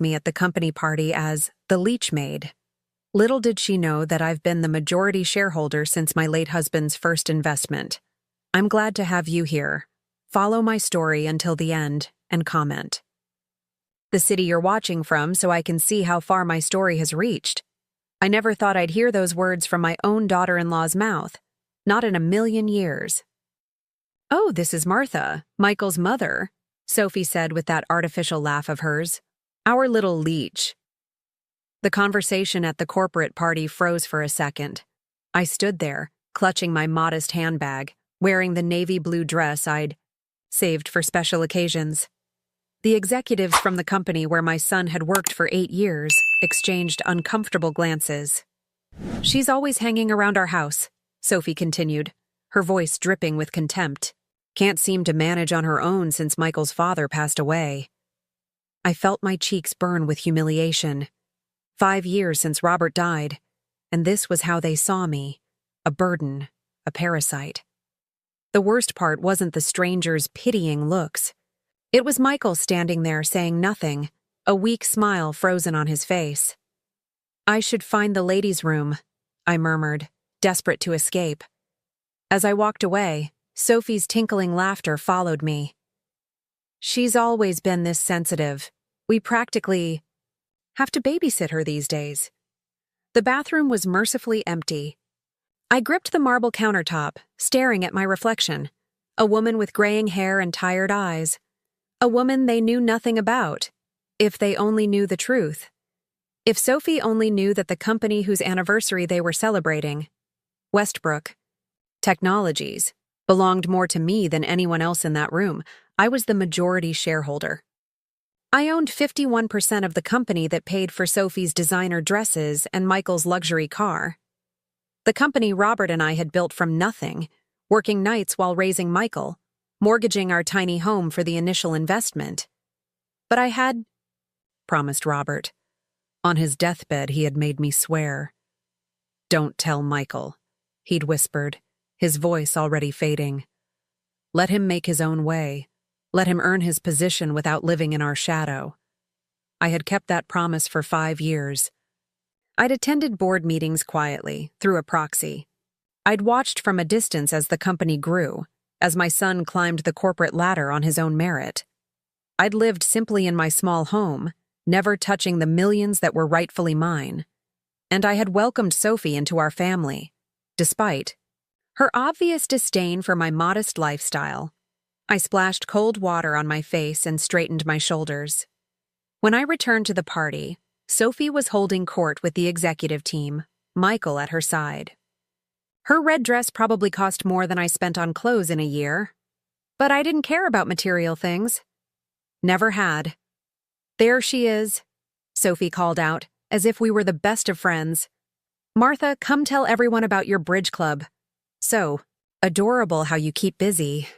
introduced me at the company party as the Leech maid. Little did she know that I've been the majority shareholder since my late husband's first investment. I'm glad to have you here. Follow my story until the end and comment the city you're watching from so I can see how far my story has reached. I never thought I'd hear those words from my own daughter-in-law's mouth. Not in a million years. "Oh, this is Martha, Michael's mother," Sophie said with that artificial laugh of hers. "Our little Leech." The conversation at the corporate party froze for a second. I stood there, clutching my modest handbag, wearing the navy blue dress I'd saved for special occasions. The executives from the company where my son had worked for 8 years exchanged uncomfortable glances. "She's always hanging around our house," Sophie continued, her voice dripping with contempt. "Can't seem to manage on her own since Michael's father passed away." I felt my cheeks burn with humiliation. 5 years since Robert died, and this was how they saw me: a burden, a parasite. The worst part wasn't the stranger's pitying looks. It was Michael standing there saying nothing, a weak smile frozen on his face. "I should find the ladies' room," I murmured, desperate to escape. As I walked away, Sophie's tinkling laughter followed me. "She's always been this sensitive. We practically have to babysit her these days." The bathroom was mercifully empty. I gripped the marble countertop, staring at my reflection. A woman with graying hair and tired eyes. A woman they knew nothing about. If they only knew the truth. If Sophie only knew that the company whose anniversary they were celebrating, Westbrook Technologies, belonged more to me than anyone else in that room. I was the majority shareholder. I owned 51% of the company that paid for Sophie's designer dresses and Michael's luxury car. The company Robert and I had built from nothing, working nights while raising Michael, mortgaging our tiny home for the initial investment. But I had promised Robert. On his deathbed, he had made me swear. "Don't tell Michael," he'd whispered, his voice already fading. "Let him make his own way. Let him earn his position without living in our shadow." I had kept that promise for 5 years. I'd attended board meetings quietly, through a proxy. I'd watched from a distance as the company grew, as my son climbed the corporate ladder on his own merit. I'd lived simply in my small home, never touching the millions that were rightfully mine. And I had welcomed Sophie into our family, despite her obvious disdain for my modest lifestyle. I splashed cold water on my face and straightened my shoulders. When I returned to the party, Sophie was holding court with the executive team, Michael at her side. Her red dress probably cost more than I spent on clothes in a year. But I didn't care about material things. Never had. "There she is," Sophie called out, as if we were the best of friends. "Martha, come tell everyone about your bridge club." "So, adorable how you keep busy."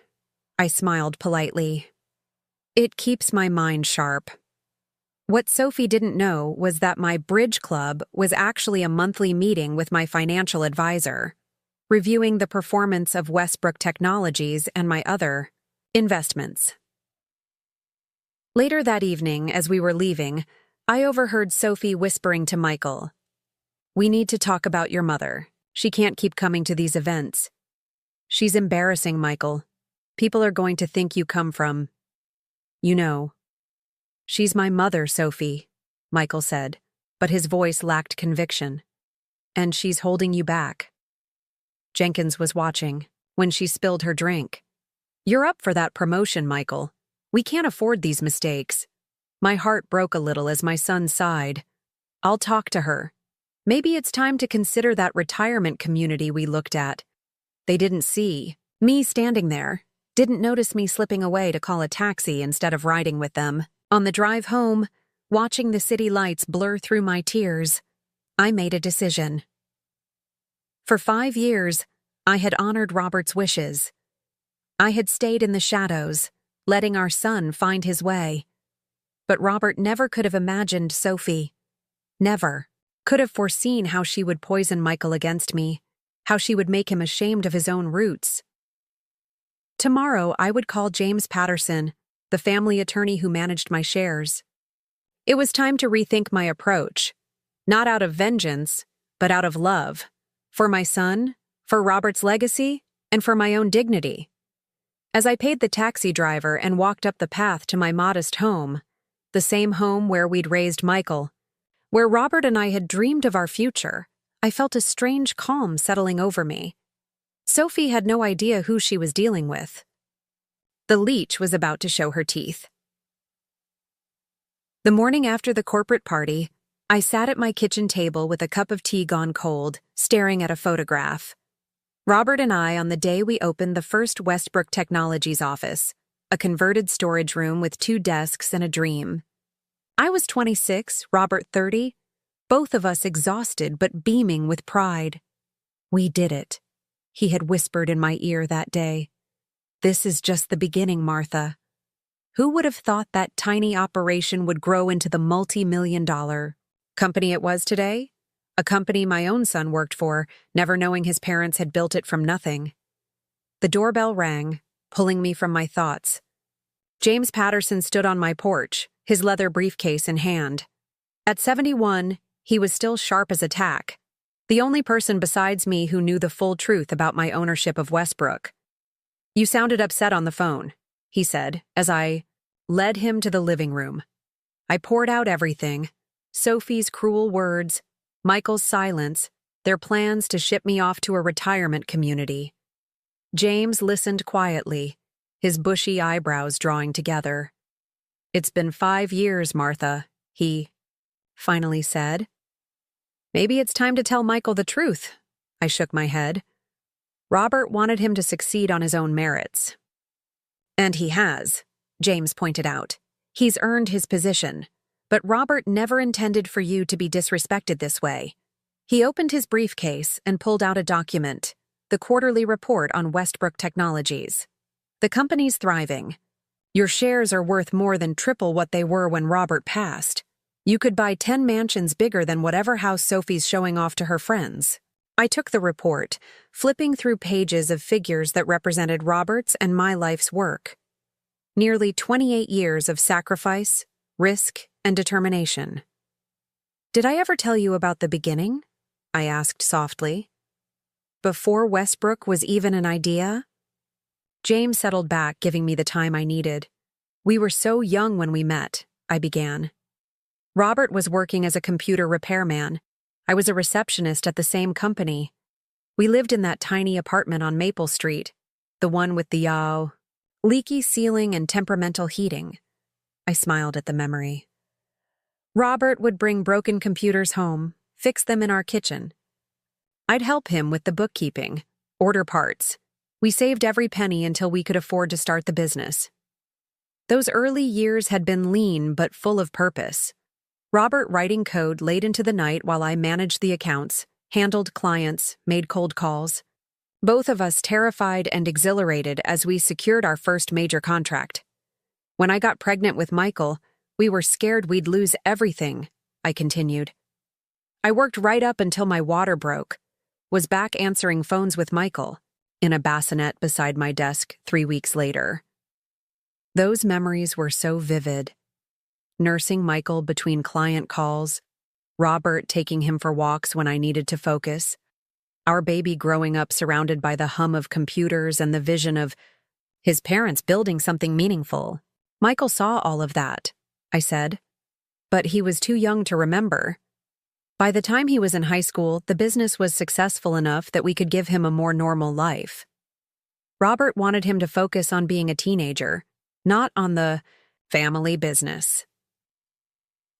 I smiled politely. "It keeps my mind sharp." What Sophie didn't know was that my bridge club was actually a monthly meeting with my financial advisor, reviewing the performance of Westbrook Technologies and my other investments. Later that evening, as we were leaving, I overheard Sophie whispering to Michael, "We need to talk about your mother. She can't keep coming to these events. She's embarrassing, Michael. People are going to think you come from, you know." "She's my mother, Sophie," Michael said, but his voice lacked conviction. "And she's holding you back." Jenkins was watching when she spilled her drink. "You're up for that promotion, Michael. We can't afford these mistakes." My heart broke a little as my son sighed. "I'll talk to her. Maybe it's time to consider that retirement community we looked at." They didn't see me standing there, didn't notice me slipping away to call a taxi instead of riding with them. On the drive home, watching the city lights blur through my tears, I made a decision. For 5 years, I had honored Robert's wishes. I had stayed in the shadows, letting our son find his way. But Robert never could have imagined Sophie. Never could have foreseen how she would poison Michael against me, how she would make him ashamed of his own roots. Tomorrow, I would call James Patterson, the family attorney who managed my shares. It was time to rethink my approach, not out of vengeance, but out of love, for my son, for Robert's legacy, and for my own dignity. As I paid the taxi driver and walked up the path to my modest home, the same home where we'd raised Michael, where Robert and I had dreamed of our future, I felt a strange calm settling over me. Sophie had no idea who she was dealing with. The Leech was about to show her teeth. The morning after the corporate party, I sat at my kitchen table with a cup of tea gone cold, staring at a photograph. Robert and I on the day we opened the first Westbrook Technologies office, a converted storage room with 2 desks and a dream. I was 26, Robert 30, both of us exhausted but beaming with pride. "We did it," he had whispered in my ear that day. "This is just the beginning, Martha." Who would have thought that tiny operation would grow into the multi-million-dollar company it was today? A company my own son worked for, never knowing his parents had built it from nothing. The doorbell rang, pulling me from my thoughts. James Patterson stood on my porch, his leather briefcase in hand. At 71, he was still sharp as a tack, the only person besides me who knew the full truth about my ownership of Westbrook. "You sounded upset on the phone," he said, as I led him to the living room. I poured out everything: Sophie's cruel words, Michael's silence, their plans to ship me off to a retirement community. James listened quietly, his bushy eyebrows drawing together. "It's been 5 years, Martha," he finally said. "Maybe it's time to tell Michael the truth." I shook my head. Robert wanted him to succeed on his own merits. "And he has," James pointed out. "He's earned his position. But Robert never intended for you to be disrespected this way." He opened his briefcase and pulled out a document, the quarterly report on Westbrook Technologies. "The company's thriving. Your shares are worth more than triple what they were when Robert passed. You could buy 10 mansions bigger than whatever house Sophie's showing off to her friends." I took the report, flipping through pages of figures that represented Robert's and my life's work. Nearly 28 years of sacrifice, risk, and determination. "Did I ever tell you about the beginning?" I asked softly. "Before Westbrook was even an idea?" James settled back, giving me the time I needed. "We were so young when we met," I began. Robert was working as a computer repairman. I was a receptionist at the same company. We lived in that tiny apartment on Maple Street, the one with the leaky ceiling and temperamental heating. I smiled at the memory. Robert would bring broken computers home, fix them in our kitchen. I'd help him with the bookkeeping, order parts. We saved every penny until we could afford to start the business. Those early years had been lean but full of purpose. Robert writing code late into the night while I managed the accounts, handled clients, made cold calls. Both of us terrified and exhilarated as we secured our first major contract. When I got pregnant with Michael, we were scared we'd lose everything, I continued. I worked right up until my water broke, was back answering phones with Michael, in a bassinet beside my desk 3 weeks later. Those memories were so vivid. Nursing Michael between client calls, Robert taking him for walks when I needed to focus, our baby growing up surrounded by the hum of computers and the vision of his parents building something meaningful. Michael saw all of that, I said, but he was too young to remember. By the time he was in high school, the business was successful enough that we could give him a more normal life. Robert wanted him to focus on being a teenager, not on the family business.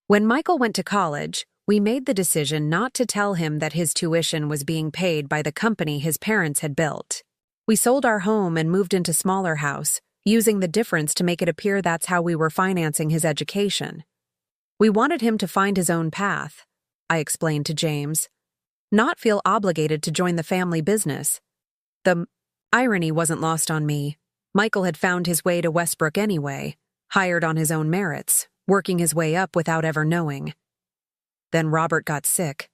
When Michael went to college, we made the decision not to tell him that his tuition was being paid by the company his parents had built. We sold our home and moved into a smaller house, using the difference to make it appear that's how we were financing his education. We wanted him to find his own path, I explained to James, not feel obligated to join the family business. The irony wasn't lost on me. Michael had found his way to Westbrook anyway, hired on his own merits, working his way up without ever knowing. Then Robert got sick.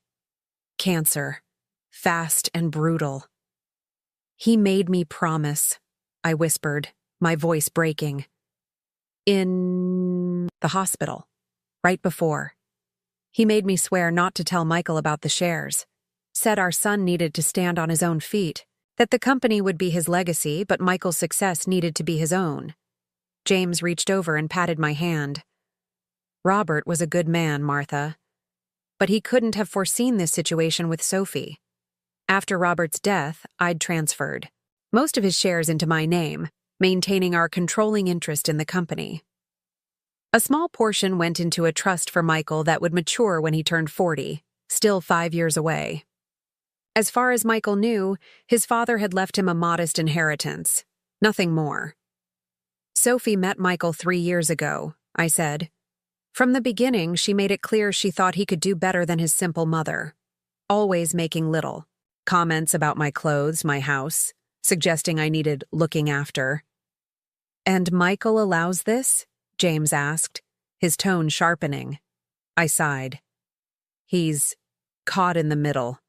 Cancer. Fast and brutal. "He made me promise," I whispered, my voice breaking. "In the hospital." right before. He made me swear not to tell Michael about the shares. Said our son needed to stand on his own feet, that the company would be his legacy, but Michael's success needed to be his own. James reached over and patted my hand. Robert was a good man, Martha. But he couldn't have foreseen this situation with Sophie. After Robert's death, I'd transferred most of his shares into my name, maintaining our controlling interest in the company. A small portion went into a trust for Michael that would mature when he turned 40, still 5 years away. As far as Michael knew, his father had left him a modest inheritance, nothing more. Sophie met Michael 3 years ago, I said. From the beginning, she made it clear she thought he could do better than his simple mother, always making little comments about my clothes, my house, suggesting I needed looking after. And Michael allows this? James asked, his tone sharpening. I sighed. He's caught in the middle.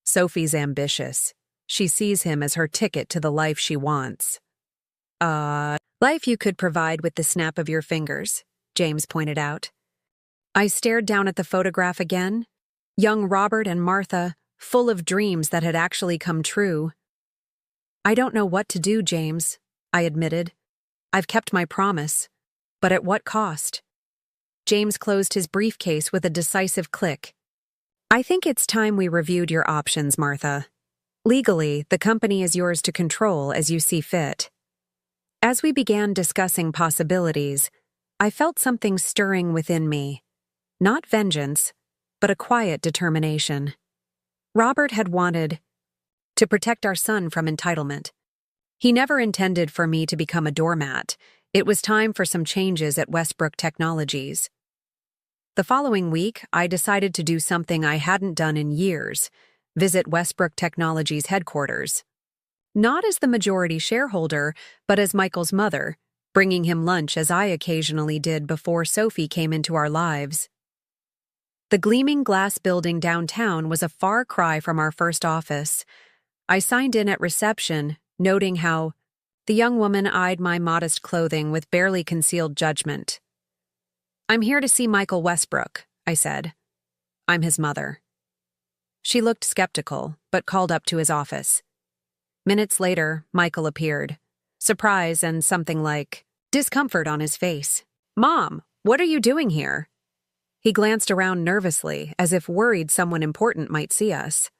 Sophie's ambitious. She sees him as her ticket to the life she wants. Life you could provide with the snap of your fingers, James pointed out. I stared down at the photograph again. Young Robert and Martha, full of dreams that had actually come true. I don't know what to do, James, I admitted. I've kept my promise. But at what cost? James closed his briefcase with a decisive click. I think it's time we reviewed your options, Martha. Legally, the company is yours to control as you see fit. As we began discussing possibilities, I felt something stirring within me. Not vengeance, but a quiet determination. Robert had wanted to protect our son from entitlement. He never intended for me to become a doormat. It was time for some changes at Westbrook Technologies. The following week, I decided to do something I hadn't done in years, visit Westbrook Technologies headquarters. Not as the majority shareholder, but as Michael's mother, bringing him lunch as I occasionally did before Sophie came into our lives. The gleaming glass building downtown was a far cry from our first office. I signed in at reception, noting how the young woman eyed my modest clothing with barely concealed judgment. I'm here to see Michael Westbrook, I said. I'm his mother. She looked skeptical, but called up to his office. Minutes later, Michael appeared, surprise and something like discomfort on his face. Mom, what are you doing here? He glanced around nervously, as if worried someone important might see us.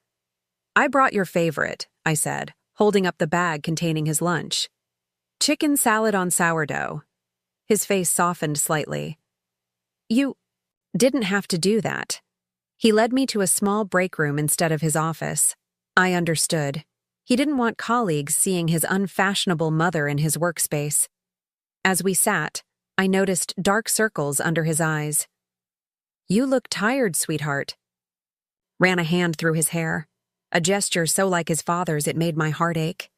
I brought your favorite, I said, holding up the bag containing his lunch. Chicken salad on sourdough. His face softened slightly. You didn't have to do that. He led me to a small break room instead of his office. I understood. He didn't want colleagues seeing his unfashionable mother in his workspace. As we sat, I noticed dark circles under his eyes. You look tired, sweetheart. Ran a hand through his hair, a gesture so like his father's it made my heart ache.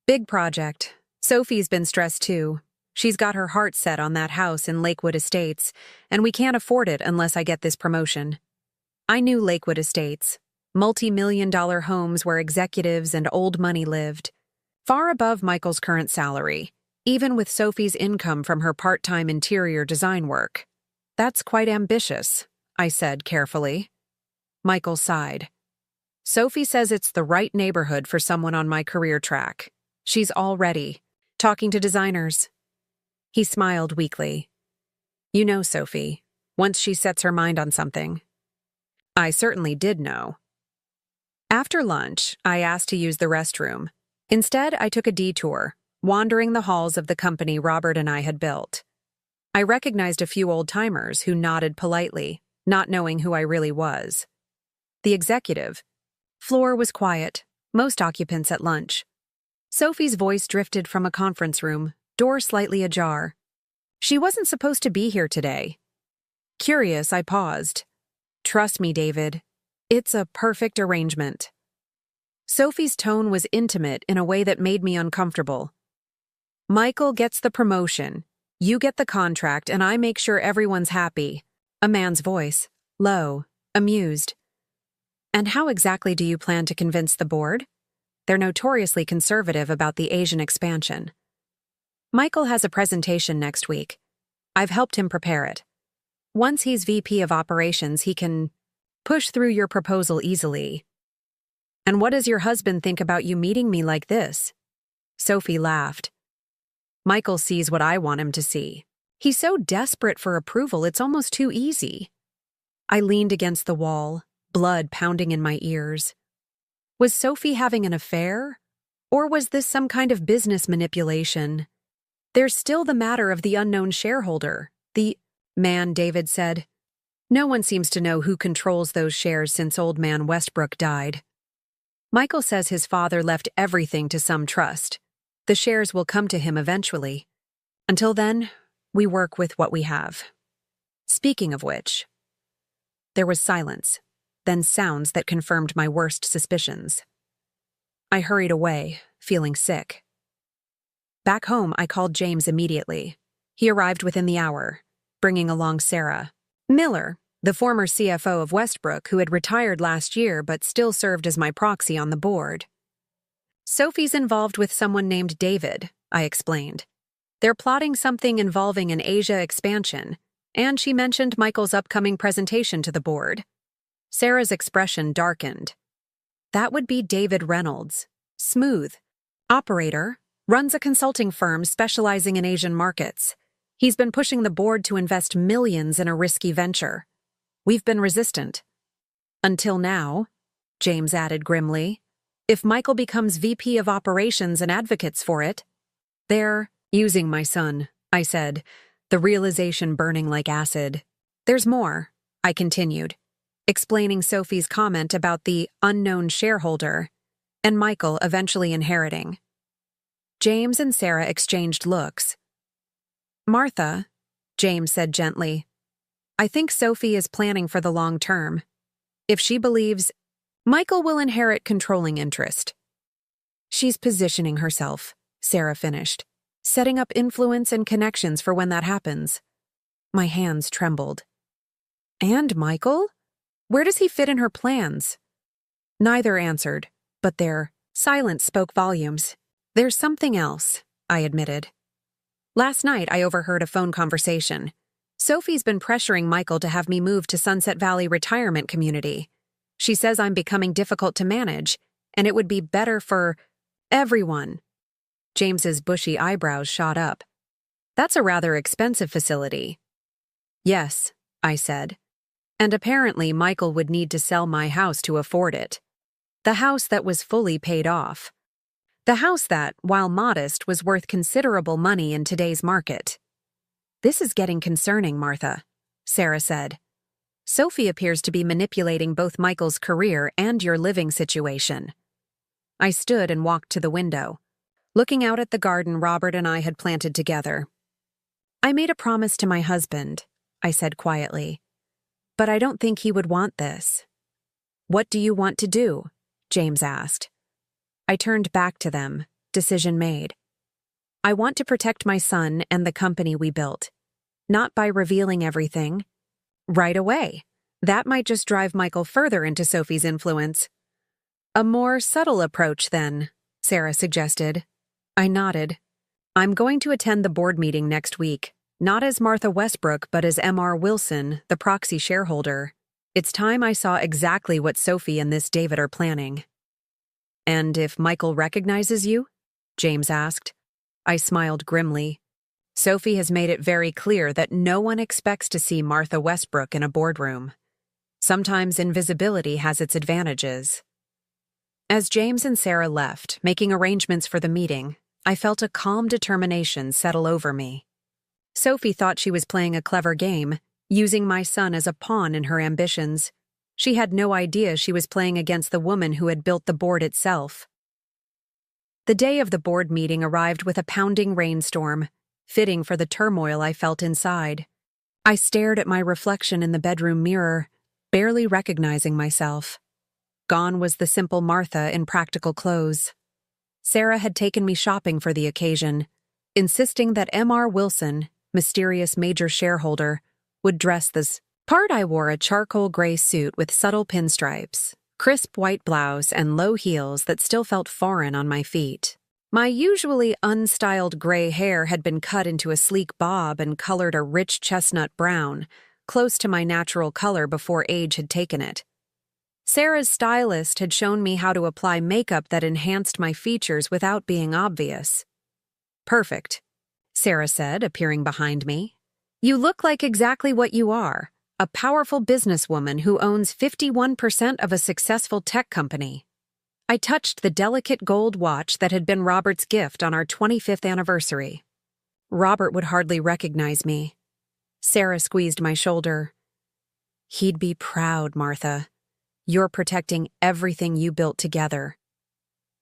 Big project. Sophie's been stressed too. She's got her heart set on that house in Lakewood Estates, and we can't afford it unless I get this promotion. I knew Lakewood Estates, multi-million-dollar homes where executives and old money lived, far above Michael's current salary, even with Sophie's income from her part-time interior design work. That's quite ambitious, I said carefully. Michael sighed. Sophie says it's the right neighborhood for someone on my career track. She's already talking to designers. He smiled weakly. You know, Sophie, once she sets her mind on something. I certainly did know. After lunch, I asked to use the restroom. Instead, I took a detour, wandering the halls of the company Robert and I had built. I recognized a few old-timers who nodded politely, not knowing who I really was. The executive floor was quiet, most occupants at lunch. Sophie's voice drifted from a conference room, door slightly ajar. She wasn't supposed to be here today. Curious, I paused. Trust me, David. It's a perfect arrangement. Sophie's tone was intimate in a way that made me uncomfortable. Michael gets the promotion. You get the contract, and I make sure everyone's happy. A man's voice, low, amused. And how exactly do you plan to convince the board? They're notoriously conservative about the Asian expansion. Michael has a presentation next week. I've helped him prepare it. Once he's VP of operations, he can push through your proposal easily. And what does your husband think about you meeting me like this? Sophie laughed. Michael sees what I want him to see. He's so desperate for approval, it's almost too easy. I leaned against the wall, blood pounding in my ears. Was Sophie having an affair? Or was this some kind of business manipulation? There's still the matter of the unknown shareholder. The man, David said. No one seems to know who controls those shares since old man Westbrook died. Michael says his father left everything to some trust. The shares will come to him eventually. Until then, we work with what we have. Speaking of which, there was silence, then sounds that confirmed my worst suspicions. I hurried away, feeling sick. Back home, I called James immediately. He arrived within the hour, bringing along Sarah Miller, the former CFO of Westbrook, who had retired last year but still served as my proxy on the board. Sophie's involved with someone named David, I explained. They're plotting something involving an Asia expansion, and she mentioned Michael's upcoming presentation to the board. Sarah's expression darkened. That would be David Reynolds. Smooth. Operator. Runs a consulting firm specializing in Asian markets. He's been pushing the board to invest millions in a risky venture. We've been resistant. Until now, James added grimly. If Michael becomes VP of operations and advocates for it, they're using my son, I said, the realization burning like acid. There's more, I continued, explaining Sophie's comment about the unknown shareholder and Michael eventually inheriting. James and Sarah exchanged looks. Martha, James said gently, I think Sophie is planning for the long term. If she believes Michael will inherit controlling interest. She's positioning herself, Sarah finished, setting up influence and connections for when that happens. My hands trembled. And Michael? Where does he fit in her plans? Neither answered, but their silence spoke volumes. There's something else, I admitted. Last night I overheard a phone conversation. Sophie's been pressuring Michael to have me move to Sunset Valley Retirement Community. She says I'm becoming difficult to manage, and it would be better for everyone. James's bushy eyebrows shot up. That's a rather expensive facility. Yes, I said. And apparently Michael would need to sell my house to afford it. The house that was fully paid off. The house that, while modest, was worth considerable money in today's market. This is getting concerning, Martha, Sarah said. Sophie appears to be manipulating both Michael's career and your living situation. I stood and walked to the window, looking out at the garden Robert and I had planted together. I made a promise to my husband, I said quietly, but I don't think he would want this. What do you want to do? James asked. I turned back to them, decision made. I want to protect my son and the company we built, not by revealing everything. Right away. That might just drive Michael further into Sophie's influence. A more subtle approach, then, Sarah suggested. I nodded. I'm going to attend the board meeting next week, not as Martha Westbrook, but as M.R. Wilson, the proxy shareholder. It's time I saw exactly what Sophie and this David are planning. And if Michael recognizes you? James asked. I smiled grimly. Sophie has made it very clear that no one expects to see Martha Westbrook in a boardroom. Sometimes invisibility has its advantages. As James and Sarah left, making arrangements for the meeting, I felt a calm determination settle over me. Sophie thought she was playing a clever game, using my son as a pawn in her ambitions. She had no idea she was playing against the woman who had built the board itself. The day of the board meeting arrived with a pounding rainstorm, fitting for the turmoil I felt inside. I stared at my reflection in the bedroom mirror, barely recognizing myself. Gone was the simple Martha in practical clothes. Sarah had taken me shopping for the occasion, insisting that M.R. Wilson, mysterious major shareholder, would dress this part. I wore a charcoal gray suit with subtle pinstripes, crisp white blouse, and low heels that still felt foreign on my feet. My usually unstyled gray hair had been cut into a sleek bob and colored a rich chestnut brown, close to my natural color before age had taken it. Sarah's stylist had shown me how to apply makeup that enhanced my features without being obvious. "Perfect," Sarah said, appearing behind me. "You look like exactly what you are, a powerful businesswoman who owns 51% of a successful tech company." I touched the delicate gold watch that had been Robert's gift on our 25th anniversary. Robert would hardly recognize me. Sarah squeezed my shoulder. "He'd be proud, Martha. You're protecting everything you built together."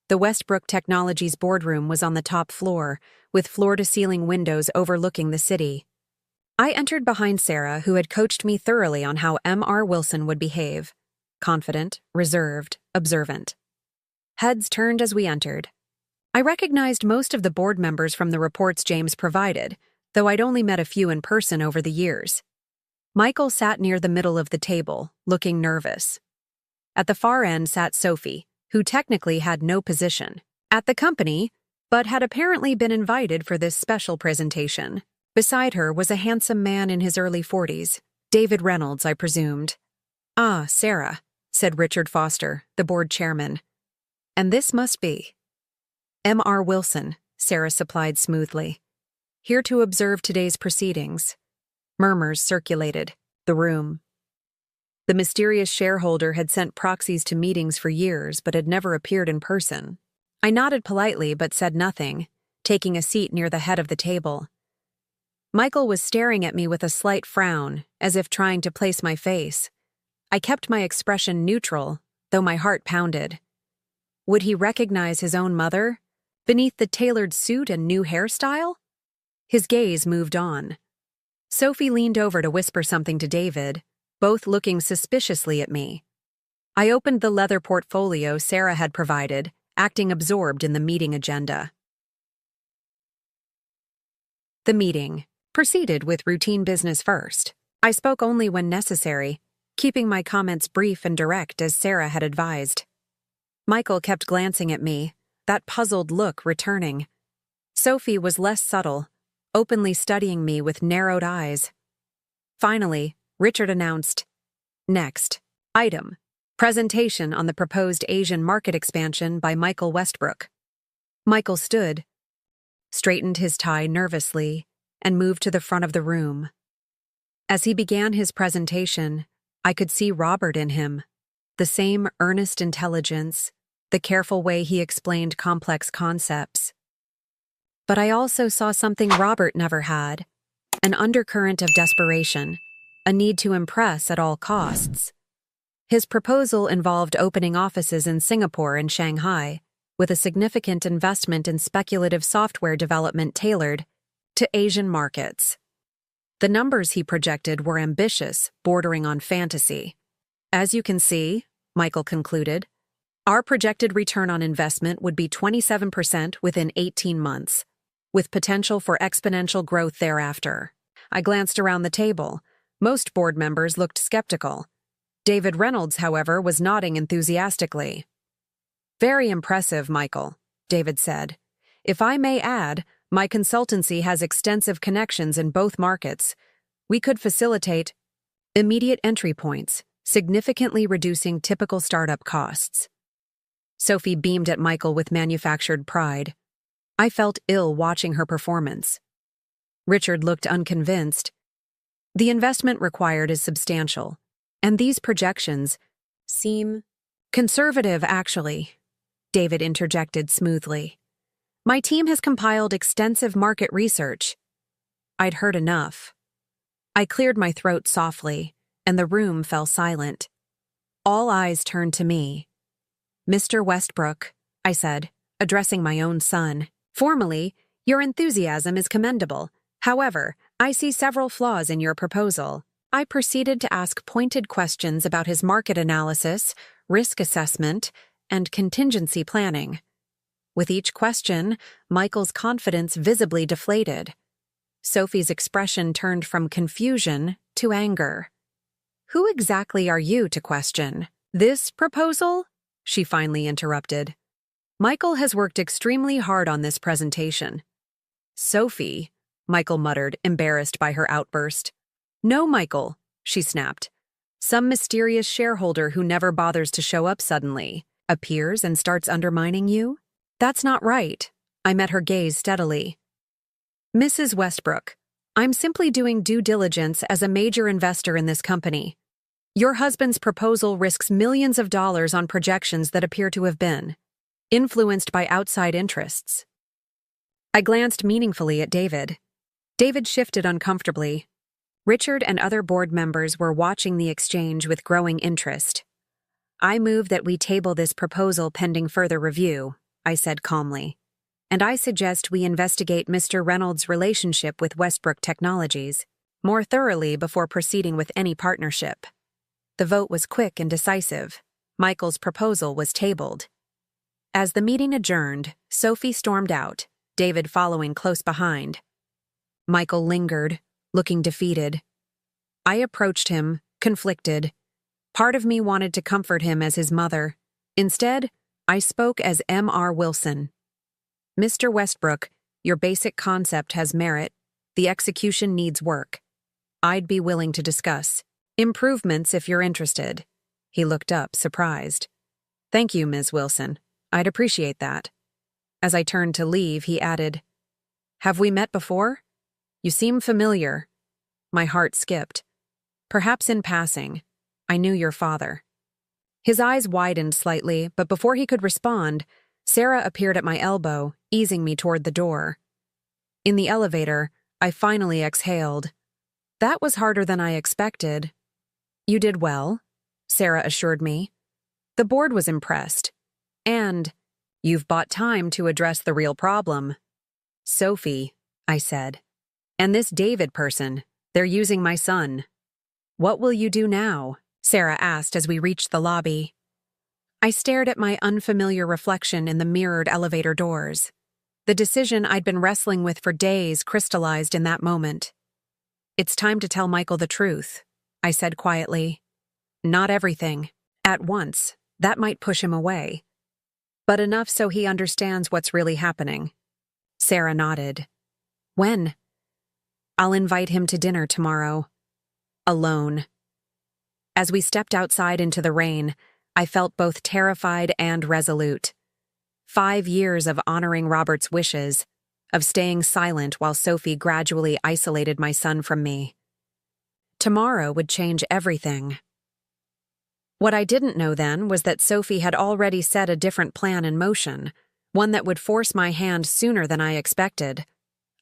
The Westbrook Technologies boardroom was on the top floor, with floor-to-ceiling windows overlooking the city. I entered behind Sarah, who had coached me thoroughly on how M.R. Wilson would behave. Confident, reserved, observant. Heads turned as we entered. I recognized most of the board members from the reports James provided, though I'd only met a few in person over the years. Michael sat near the middle of the table, looking nervous. At the far end sat Sophie, who technically had no position at the company, but had apparently been invited for this special presentation. Beside her was a handsome man in his early 40s, David Reynolds, I presumed. "Ah, Sarah," said Richard Foster, the board chairman. "And this must be M.R. Wilson," Sarah supplied smoothly. "Here to observe today's proceedings." Murmurs circulated the room. The mysterious shareholder had sent proxies to meetings for years but had never appeared in person. I nodded politely but said nothing, taking a seat near the head of the table. Michael was staring at me with a slight frown, as if trying to place my face. I kept my expression neutral, though my heart pounded. Would he recognize his own mother, beneath the tailored suit and new hairstyle? His gaze moved on. Sophie leaned over to whisper something to David, both looking suspiciously at me. I opened the leather portfolio Sarah had provided, acting absorbed in the meeting agenda. The meeting proceeded with routine business first. I spoke only when necessary, keeping my comments brief and direct as Sarah had advised. Michael kept glancing at me, that puzzled look returning. Sophie was less subtle, openly studying me with narrowed eyes. Finally, Richard announced, "Next item, presentation on the proposed Asian market expansion by Michael Westbrook." Michael stood, straightened his tie nervously, and moved to the front of the room. As he began his presentation, I could see Robert in him, the same earnest intelligence, the careful way he explained complex concepts. But I also saw something Robert never had, an undercurrent of desperation, a need to impress at all costs. His proposal involved opening offices in Singapore and Shanghai, with a significant investment in speculative software development tailored to Asian markets. The numbers he projected were ambitious, bordering on fantasy. "As you can see," Michael concluded, "our projected return on investment would be 27% within 18 months, with potential for exponential growth thereafter." I glanced around the table. Most board members looked skeptical. David Reynolds, however, was nodding enthusiastically. "Very impressive, Michael," David said. "If I may add, my consultancy has extensive connections in both markets. We could facilitate immediate entry points, significantly reducing typical startup costs." Sophie beamed at Michael with manufactured pride. I felt ill watching her performance. Richard looked unconvinced. "The investment required is substantial, and these projections seem conservative, actually," David interjected smoothly. "My team has compiled extensive market research." I'd heard enough. I cleared my throat softly, and the room fell silent. All eyes turned to me. "Mr. Westbrook," I said, addressing my own son, "formally, your enthusiasm is commendable. However, I see several flaws in your proposal." I proceeded to ask pointed questions about his market analysis, risk assessment, and contingency planning. With each question, Michael's confidence visibly deflated. Sophie's expression turned from confusion to anger. "Who exactly are you to question this proposal?" she finally interrupted. "Michael has worked extremely hard on this presentation." "Sophie," Michael muttered, embarrassed by her outburst. "No, Michael," she snapped. Some mysterious shareholder who never bothers to show up suddenly appears and starts undermining you? That's not right. I met her gaze steadily. Mrs. Westbrook, I'm simply doing due diligence as a major investor in this company. Your husband's proposal risks millions of dollars on projections that appear to have been influenced by outside interests. I glanced meaningfully at David. David shifted uncomfortably. Richard and other board members were watching the exchange with growing interest. I move that we table this proposal pending further review, I said calmly. And I suggest we investigate Mr. Reynolds' relationship with Westbrook Technologies more thoroughly before proceeding with any partnership. The vote was quick and decisive. Michael's proposal was tabled. As the meeting adjourned, Sophie stormed out, David following close behind. Michael lingered, looking defeated. I approached him, conflicted. Part of me wanted to comfort him as his mother. Instead, I spoke as M.R. Wilson. Mr. Westbrook, your basic concept has merit. The execution needs work. I'd be willing to discuss improvements if you're interested. He looked up, surprised. Thank you, Ms. Wilson. I'd appreciate that. As I turned to leave, he added, Have we met before? You seem familiar. My heart skipped. Perhaps in passing. I knew your father. His eyes widened slightly, but before he could respond, Sarah appeared at my elbow, easing me toward the door. In the elevator, I finally exhaled. That was harder than I expected. You did well, Sarah assured me. The board was impressed. And you've bought time to address the real problem. Sophie, I said. And this David person, they're using my son. What will you do now? Sarah asked as we reached the lobby. I stared at my unfamiliar reflection in the mirrored elevator doors. The decision I'd been wrestling with for days crystallized in that moment. It's time to tell Michael the truth, I said quietly. Not everything. At once. That might push him away. But enough so he understands what's really happening. Sarah nodded. When? I'll invite him to dinner tomorrow. Alone. As we stepped outside into the rain, I felt both terrified and resolute. 5 years of honoring Robert's wishes, of staying silent while Sophie gradually isolated my son from me. Tomorrow would change everything. What I didn't know then was that Sophie had already set a different plan in motion, one that would force my hand sooner than I expected.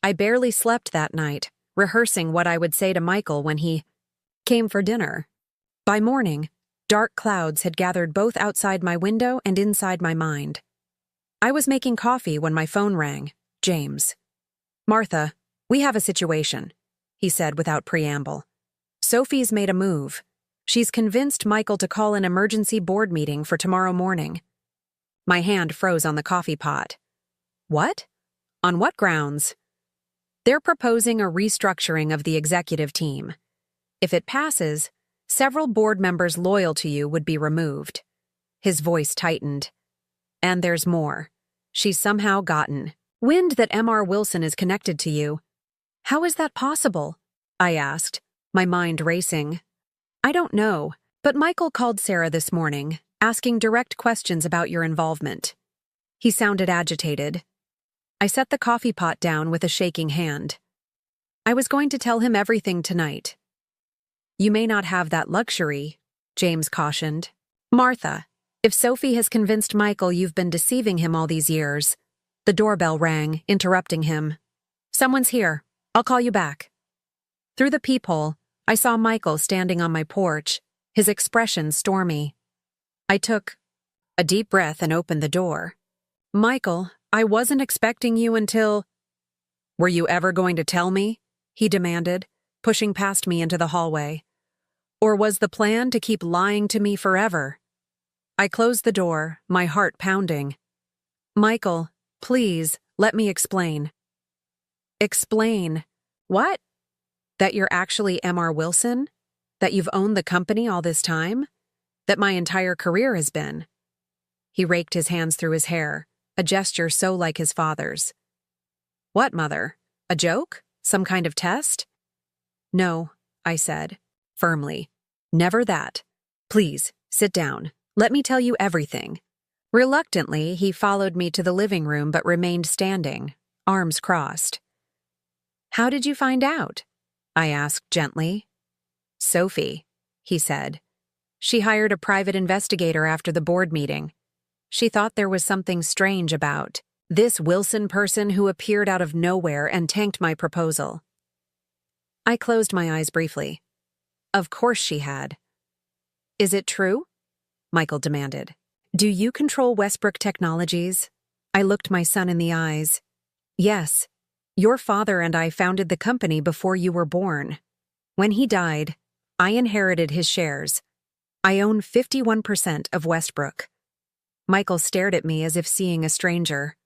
I barely slept that night, rehearsing what I would say to Michael when he came for dinner. By morning, dark clouds had gathered both outside my window and inside my mind. I was making coffee when my phone rang. James. Martha, we have a situation, he said without preamble. Sophie's made a move. She's convinced Michael to call an emergency board meeting for tomorrow morning. My hand froze on the coffee pot. What? On what grounds? They're proposing a restructuring of the executive team. If it passes, several board members loyal to you would be removed. His voice tightened. And there's more. She's somehow gotten wind that M.R. Wilson is connected to you. How is that possible? I asked, my mind racing. I don't know, but Michael called Sarah this morning, asking direct questions about your involvement. He sounded agitated. I set the coffee pot down with a shaking hand. I was going to tell him everything tonight. You may not have that luxury, James cautioned. Martha, if Sophie has convinced Michael you've been deceiving him all these years. The doorbell rang, interrupting him. Someone's here. I'll call you back. Through the peephole, I saw Michael standing on my porch, his expression stormy. I took a deep breath and opened the door. Michael, I wasn't expecting you until... Were you ever going to tell me? He demanded, pushing past me into the hallway. Or was the plan to keep lying to me forever? I closed the door, my heart pounding. Michael, please, let me explain. Explain? What? That you're actually M.R. Wilson? That you've owned the company all this time? That my entire career has been? He raked his hands through his hair, a gesture so like his father's. What, Mother? A joke? Some kind of test? No, I said. firmly. Never that. Please, sit down. Let me tell you everything. Reluctantly, he followed me to the living room but remained standing, arms crossed. How did you find out? I asked gently. Sophie, he said. She hired a private investigator after the board meeting. She thought there was something strange about this Wilson person who appeared out of nowhere and tanked my proposal. I closed my eyes briefly. Of course she had. Is it true? Michael demanded. Do you control Westbrook Technologies? I looked my son in the eyes. Yes. Your father and I founded the company before you were born. When he died, I inherited his shares. I own 51% of Westbrook. Michael stared at me as if seeing a stranger.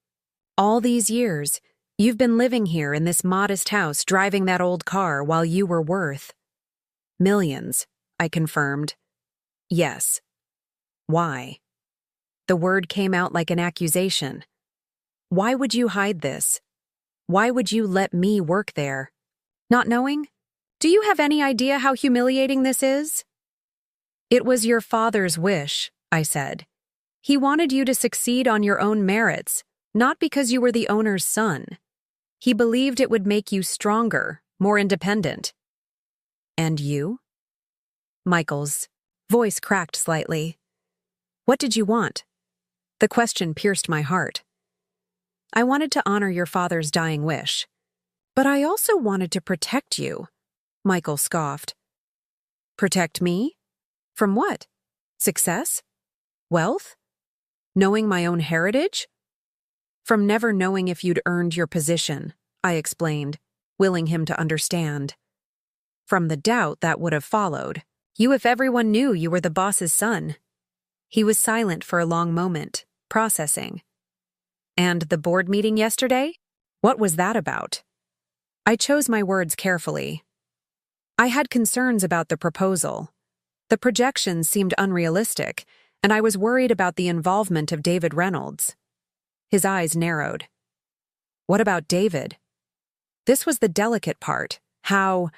All these years, you've been living here in this modest house driving that old car while you were worth millions, I confirmed. Yes. Why? The word came out like an accusation. Why would you hide this? Why would you let me work there? Not knowing? Do you have any idea how humiliating this is? It was your father's wish, I said. He wanted you to succeed on your own merits, not because you were the owner's son. He believed it would make you stronger, more independent. And you? Michael's voice cracked slightly. What did you want? The question pierced my heart. I wanted to honor your father's dying wish. But I also wanted to protect you, Michael scoffed. Protect me? From what? Success? Wealth? Knowing my own heritage? From never knowing if you'd earned your position, I explained, willing him to understand. From the doubt that would have followed. You if everyone knew you were the boss's son. He was silent for a long moment, processing. And the board meeting yesterday? What was that about? I chose my words carefully. I had concerns about the proposal. The projections seemed unrealistic, and I was worried about the involvement of David Reynolds. His eyes narrowed. What about David? This was the delicate part. How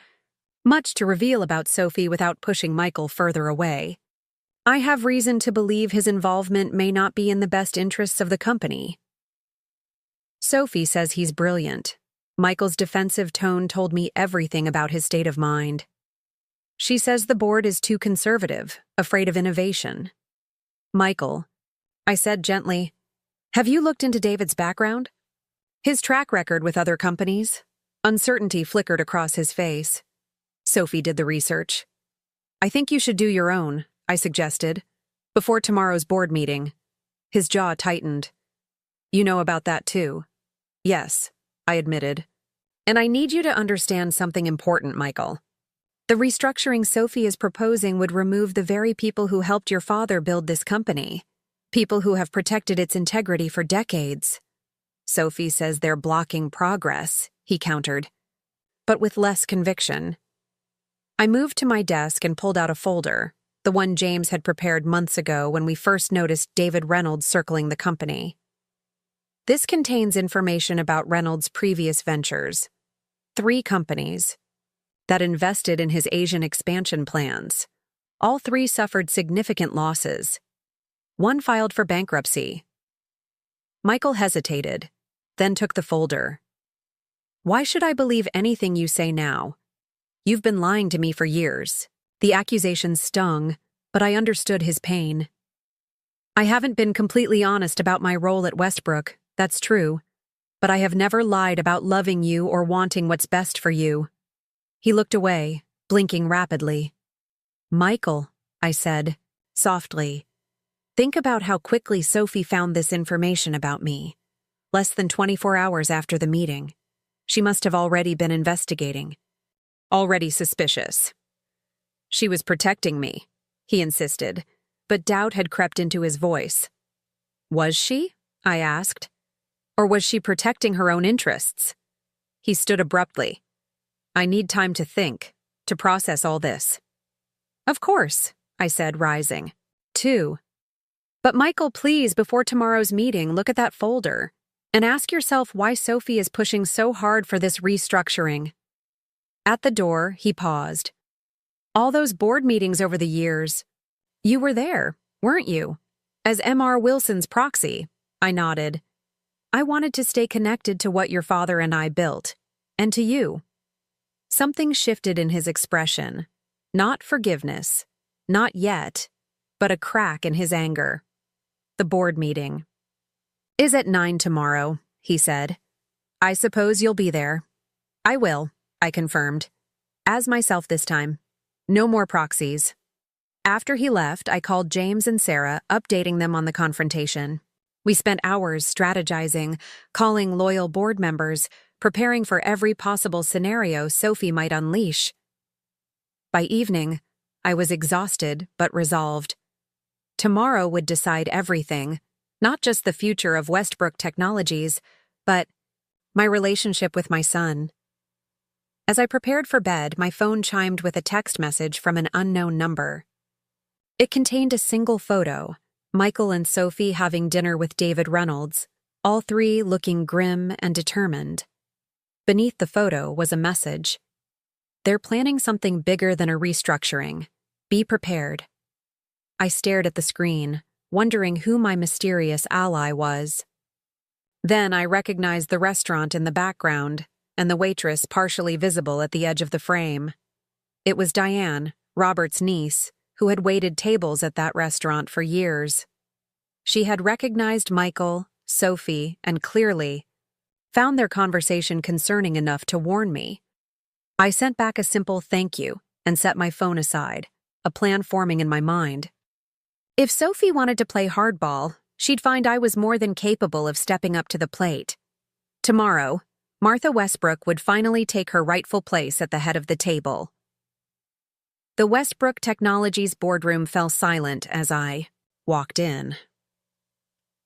much to reveal about Sophie without pushing Michael further away. I have reason to believe his involvement may not be in the best interests of the company. Sophie says he's brilliant. Michael's defensive tone told me everything about his state of mind. She says the board is too conservative, afraid of innovation. Michael, I said gently, have you looked into David's background? His track record with other companies? Uncertainty flickered across his face. Sophie did the research. I think you should do your own, I suggested, before tomorrow's board meeting. His jaw tightened. You know about that too. Yes, I admitted. And I need you to understand something important, Michael. The restructuring Sophie is proposing would remove the very people who helped your father build this company, people who have protected its integrity for decades. Sophie says they're blocking progress, he countered, but with less conviction. I moved to my desk and pulled out a folder, the one James had prepared months ago when we first noticed David Reynolds circling the company. This contains information about Reynolds' previous ventures. 3 companies that invested in his Asian expansion plans. All 3 suffered significant losses. One filed for bankruptcy. Michael hesitated, then took the folder. Why should I believe anything you say now? You've been lying to me for years. The accusations stung, but I understood his pain. I haven't been completely honest about my role at Westbrook, that's true, but I have never lied about loving you or wanting what's best for you. He looked away, blinking rapidly. Michael, I said, softly, think about how quickly Sophie found this information about me. Less than 24 hours after the meeting. She must have already been investigating. Already suspicious. She was protecting me, he insisted, but doubt had crept into his voice. Was she? I asked. Or was she protecting her own interests? He stood abruptly. I need time to think, to process all this. Of course, I said, rising. 2. But Michael, please, before tomorrow's meeting, look at that folder and ask yourself why Sophie is pushing so hard for this restructuring. At the door, he paused. All those board meetings over the years. You were there, weren't you? As M.R. Wilson's proxy, I nodded. I wanted to stay connected to what your father and I built, and to you. Something shifted in his expression. Not forgiveness, not yet, but a crack in his anger. The board meeting. Is at 9 tomorrow, he said. I suppose you'll be there. I will, I confirmed. As myself this time. No more proxies. After he left, I called James and Sarah, updating them on the confrontation. We spent hours strategizing, calling loyal board members, preparing for every possible scenario Sophie might unleash. By evening, I was exhausted but resolved. Tomorrow would decide everything, not just the future of Westbrook Technologies, but my relationship with my son. As I prepared for bed, my phone chimed with a text message from an unknown number. It contained a single photo, Michael and Sophie having dinner with David Reynolds, all three looking grim and determined. Beneath the photo was a message. They're planning something bigger than a restructuring. Be prepared. I stared at the screen, wondering who my mysterious ally was. Then I recognized the restaurant in the background, and the waitress partially visible at the edge of the frame. It was Diane, Robert's niece, who had waited tables at that restaurant for years. She had recognized Michael, Sophie, and clearly found their conversation concerning enough to warn me. I sent back a simple thank you and set my phone aside, a plan forming in my mind. If Sophie wanted to play hardball, she'd find I was more than capable of stepping up to the plate. Tomorrow, Martha Westbrook would finally take her rightful place at the head of the table. The Westbrook Technologies boardroom fell silent as I walked in.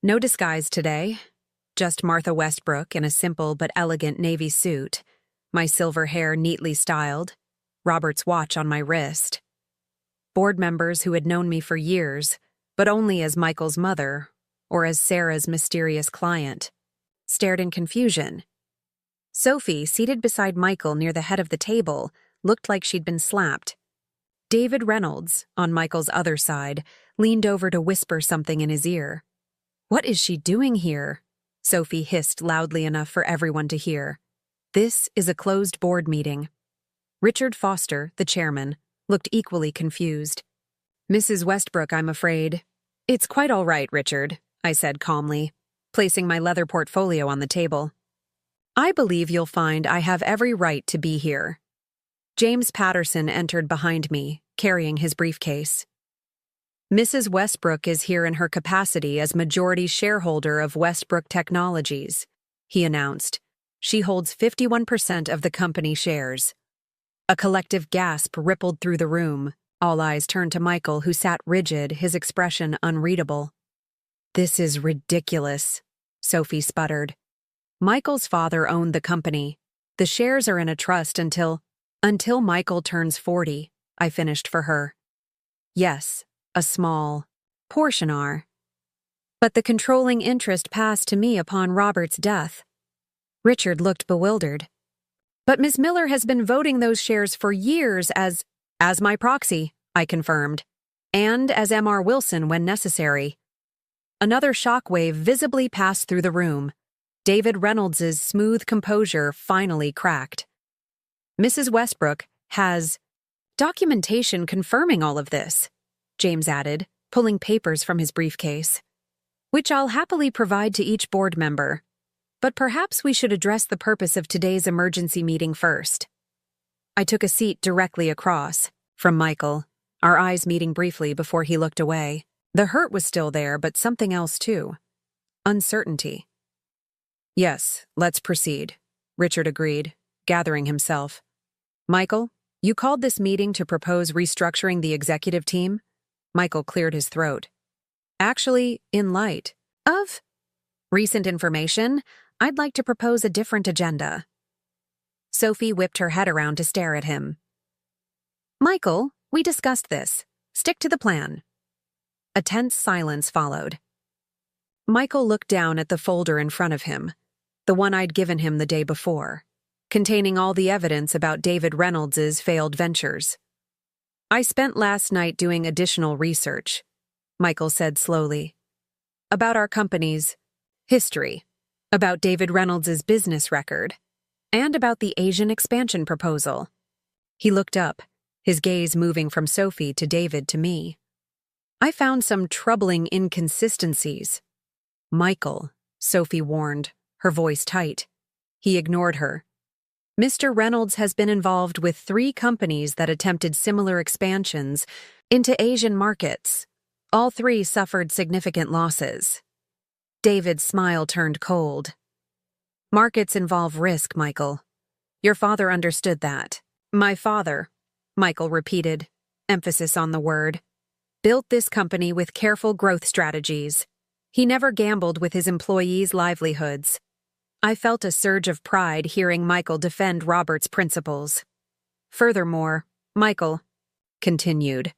No disguise today, just Martha Westbrook in a simple but elegant navy suit, my silver hair neatly styled, Robert's watch on my wrist. Board members who had known me for years, but only as Michael's mother or as Sarah's mysterious client, stared in confusion. Sophie, seated beside Michael near the head of the table, looked like she'd been slapped. David Reynolds, on Michael's other side, leaned over to whisper something in his ear. What is she doing here? Sophie hissed loudly enough for everyone to hear. This is a closed board meeting. Richard Foster, the chairman, looked equally confused. Mrs. Westbrook, I'm afraid. It's quite all right, Richard, I said calmly, placing my leather portfolio on the table. I believe you'll find I have every right to be here. James Patterson entered behind me, carrying his briefcase. Mrs. Westbrook is here in her capacity as majority shareholder of Westbrook Technologies, he announced. She holds 51% of the company shares. A collective gasp rippled through the room. All eyes turned to Michael, who sat rigid, his expression unreadable. This is ridiculous, Sophie sputtered. Michael's father owned the company. The shares are in a trust until Michael turns 40, I finished for her. Yes, a small portion are. But the controlling interest passed to me upon Robert's death. Richard looked bewildered. But Miss Miller has been voting those shares for years as my proxy, I confirmed, and as M.R. Wilson when necessary. Another shockwave visibly passed through the room. David Reynolds's smooth composure finally cracked. Mrs. Westbrook has documentation confirming all of this, James added, pulling papers from his briefcase, which I'll happily provide to each board member. But perhaps we should address the purpose of today's emergency meeting first. I took a seat directly across from Michael, our eyes meeting briefly before he looked away. The hurt was still there, but something else too. Uncertainty. Yes, let's proceed, Richard agreed, gathering himself. Michael, you called this meeting to propose restructuring the executive team? Michael cleared his throat. Actually, in light of recent information, I'd like to propose a different agenda. Sophie whipped her head around to stare at him. Michael, we discussed this. Stick to the plan. A tense silence followed. Michael looked down at the folder in front of him, the one I'd given him the day before, containing all the evidence about David Reynolds's failed ventures. I spent last night doing additional research, Michael said slowly, about our company's history, about David Reynolds' business record, and about the Asian expansion proposal. He looked up, his gaze moving from Sophie to David to me. I found some troubling inconsistencies. Michael, Sophie warned, her voice tight. He ignored her. Mr. Reynolds has been involved with 3 companies that attempted similar expansions into Asian markets. All 3 suffered significant losses. David's smile turned cold. Markets involve risk, Michael. Your father understood that. My father, Michael repeated, emphasis on the word, built this company with careful growth strategies. He never gambled with his employees' livelihoods. I felt a surge of pride hearing Michael defend Robert's principles. Furthermore, Michael continued,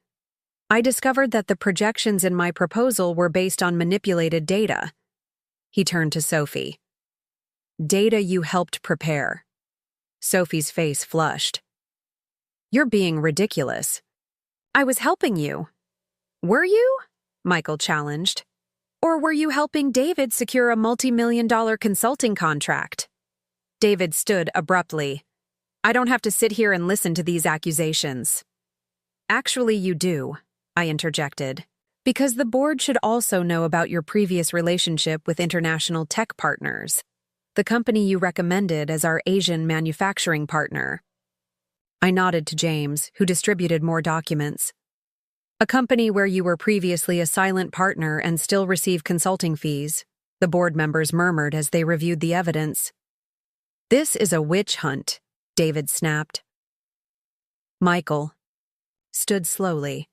I discovered that the projections in my proposal were based on manipulated data. He turned to Sophie. Data you helped prepare. Sophie's face flushed. You're being ridiculous. I was helping you. Were you? Michael challenged. Or were you helping David secure a multi-million-dollar consulting contract? David stood abruptly. I don't have to sit here and listen to these accusations. Actually, you do, I interjected, because the board should also know about your previous relationship with international tech partners, the company you recommended as our Asian manufacturing partner. I nodded to James, who distributed more documents. A company where you were previously a silent partner and still receive consulting fees, the board members murmured as they reviewed the evidence. This is a witch hunt, David snapped. Michael stood slowly.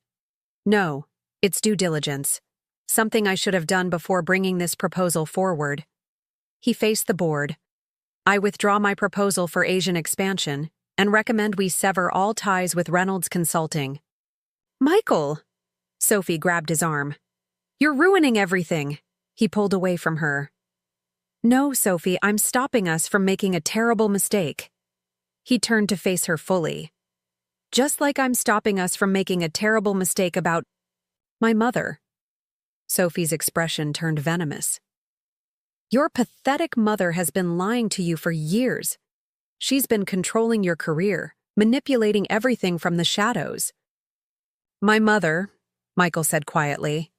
No, it's due diligence. Something I should have done before bringing this proposal forward. He faced the board. I withdraw my proposal for Asian expansion and recommend we sever all ties with Reynolds Consulting. Michael! Sophie grabbed his arm. You're ruining everything. He pulled away from her. No, Sophie, I'm stopping us from making a terrible mistake. He turned to face her fully. Just like I'm stopping us from making a terrible mistake about my mother. Sophie's expression turned venomous. Your pathetic mother has been lying to you for years. She's been controlling your career, manipulating everything from the shadows. My mother, Michael said quietly,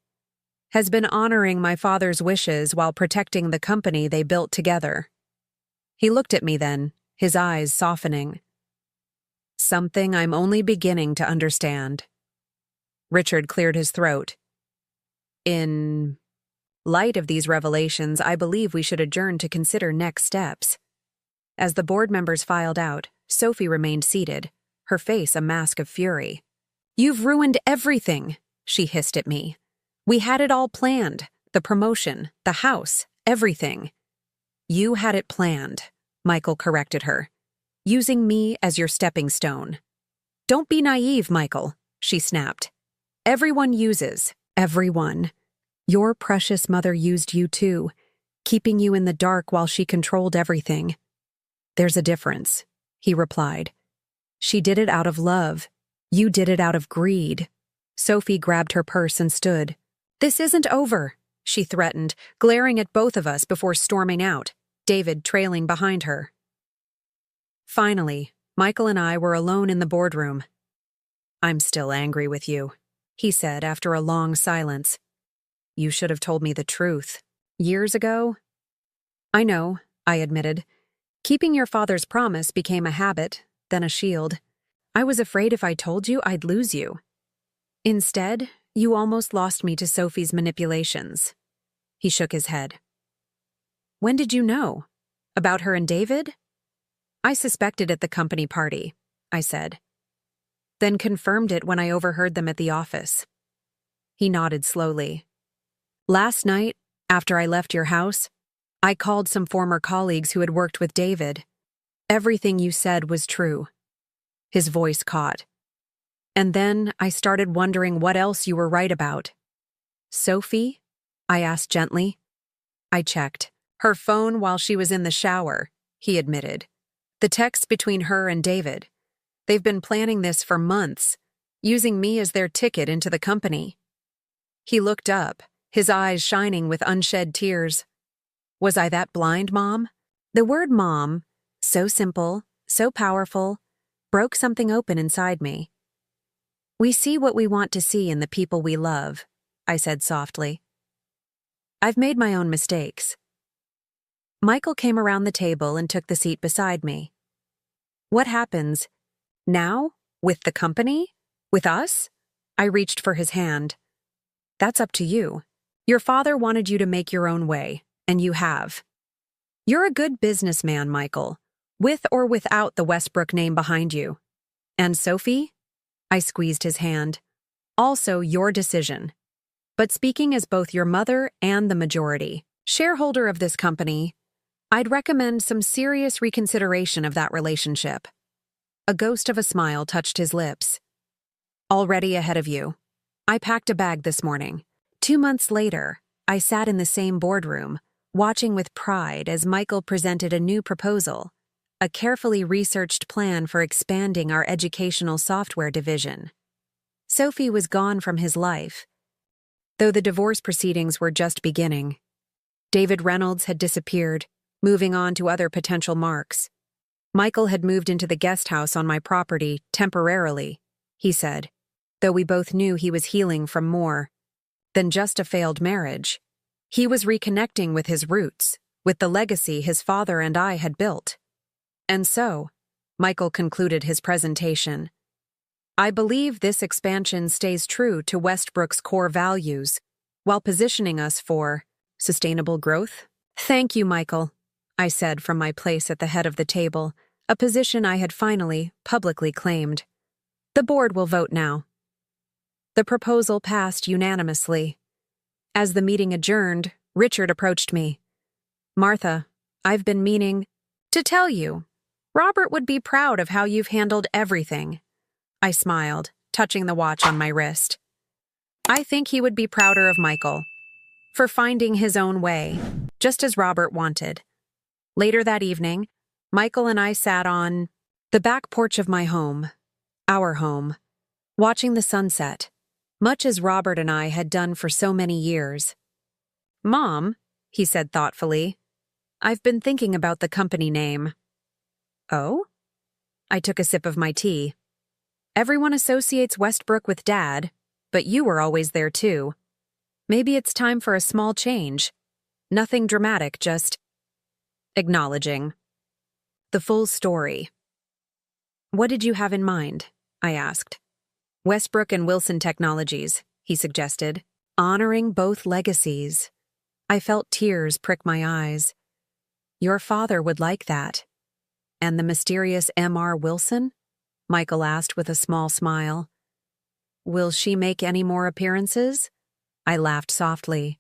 has been honoring my father's wishes while protecting the company they built together. He looked at me then, his eyes softening. Something I'm only beginning to understand. Richard cleared his throat. In light of these revelations, I believe we should adjourn to consider next steps. As the board members filed out, Sophie remained seated, her face a mask of fury. You've ruined everything, she hissed at me. We had it all planned, the promotion, the house, everything. You had it planned, Michael corrected her, using me as your stepping stone. Don't be naive, Michael, she snapped. Everyone uses, everyone. Your precious mother used you too, keeping you in the dark while she controlled everything. There's a difference, he replied. She did it out of love. You did it out of greed. Sophie grabbed her purse and stood. This isn't over, she threatened, glaring at both of us before storming out, David trailing behind her. Finally, Michael and I were alone in the boardroom. I'm still angry with you, he said after a long silence. You should have told me the truth. Years ago? I know, I admitted. Keeping your father's promise became a habit, then a shield. I was afraid if I told you, I'd lose you. Instead, you almost lost me to Sophie's manipulations. He shook his head. When did you know? About her and David? I suspected at the company party, I said. Then confirmed it when I overheard them at the office. He nodded slowly. Last night, after I left your house, I called some former colleagues who had worked with David. Everything you said was true. His voice caught. And then I started wondering what else you were right about. Sophie? I asked gently. I checked. Her phone while she was in the shower, he admitted. The text between her and David. They've been planning this for months. using me as their ticket into the company. He looked up, his eyes shining with unshed tears. Was I that blind, Mom? The word mom, so simple, so powerful, broke something open inside me. We see what we want to see in the people we love, I said softly. I've made my own mistakes. Michael came around the table and took the seat beside me. What happens now? With the company? With us? I reached for his hand. That's up to you. Your father wanted you to make your own way, and you have. You're a good businessman, Michael, with or without the Westbrook name behind you. And Sophie? I squeezed his hand. Also your decision. But speaking as both your mother and the majority shareholder of this company, I'd recommend some serious reconsideration of that relationship. A ghost of a smile touched his lips. Already ahead of you. I packed a bag this morning. 2 months later, I sat in the same boardroom, watching with pride as Michael presented a new proposal, a carefully researched plan for expanding our educational software division. Sophie was gone from his life, though the divorce proceedings were just beginning. David Reynolds had disappeared, moving on to other potential marks. Michael had moved into the guest house on my property temporarily, he said, though we both knew he was healing from more than just a failed marriage. He was reconnecting with his roots, with the legacy his father and I had built. And so, Michael concluded his presentation, I believe this expansion stays true to Westbrook's core values, while positioning us for sustainable growth. Thank you, Michael, I said from my place at the head of the table, a position I had finally, publicly claimed. The board will vote now. The proposal passed unanimously. As the meeting adjourned, Richard approached me. Martha, I've been meaning to tell you, Robert would be proud of how you've handled everything. I smiled, touching the watch on my wrist. I think he would be prouder of Michael for finding his own way, just as Robert wanted. Later that evening, Michael and I sat on the back porch of my home, our home, watching the sunset, much as Robert and I had done for so many years. Mom, he said thoughtfully, I've been thinking about the company name. Oh? I took a sip of my tea. Everyone associates Westbrook with Dad, but you were always there too. Maybe it's time for a small change. Nothing dramatic, just acknowledging the full story. What did you have in mind? I asked. Westbrook and Wilson Technologies, he suggested, honoring both legacies. I felt tears prick my eyes. Your father would like that. And the mysterious M.R. Wilson? Michael asked with a small smile. Will she make any more appearances? I laughed softly.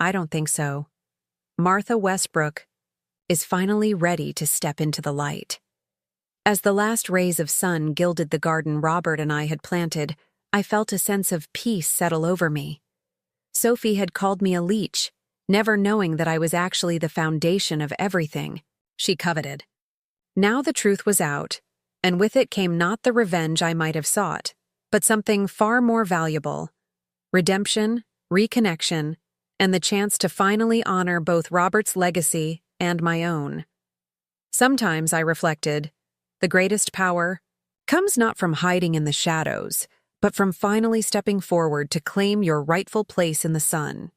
I don't think so. Martha Westbrook is finally ready to step into the light. As the last rays of sun gilded the garden Robert and I had planted, I felt a sense of peace settle over me. Sophie had called me a leech, never knowing that I was actually the foundation of everything she coveted. Now the truth was out, and with it came not the revenge I might have sought, but something far more valuable: redemption, reconnection, and the chance to finally honor both Robert's legacy and my own. Sometimes, I reflected, the greatest power comes not from hiding in the shadows, but from finally stepping forward to claim your rightful place in the sun.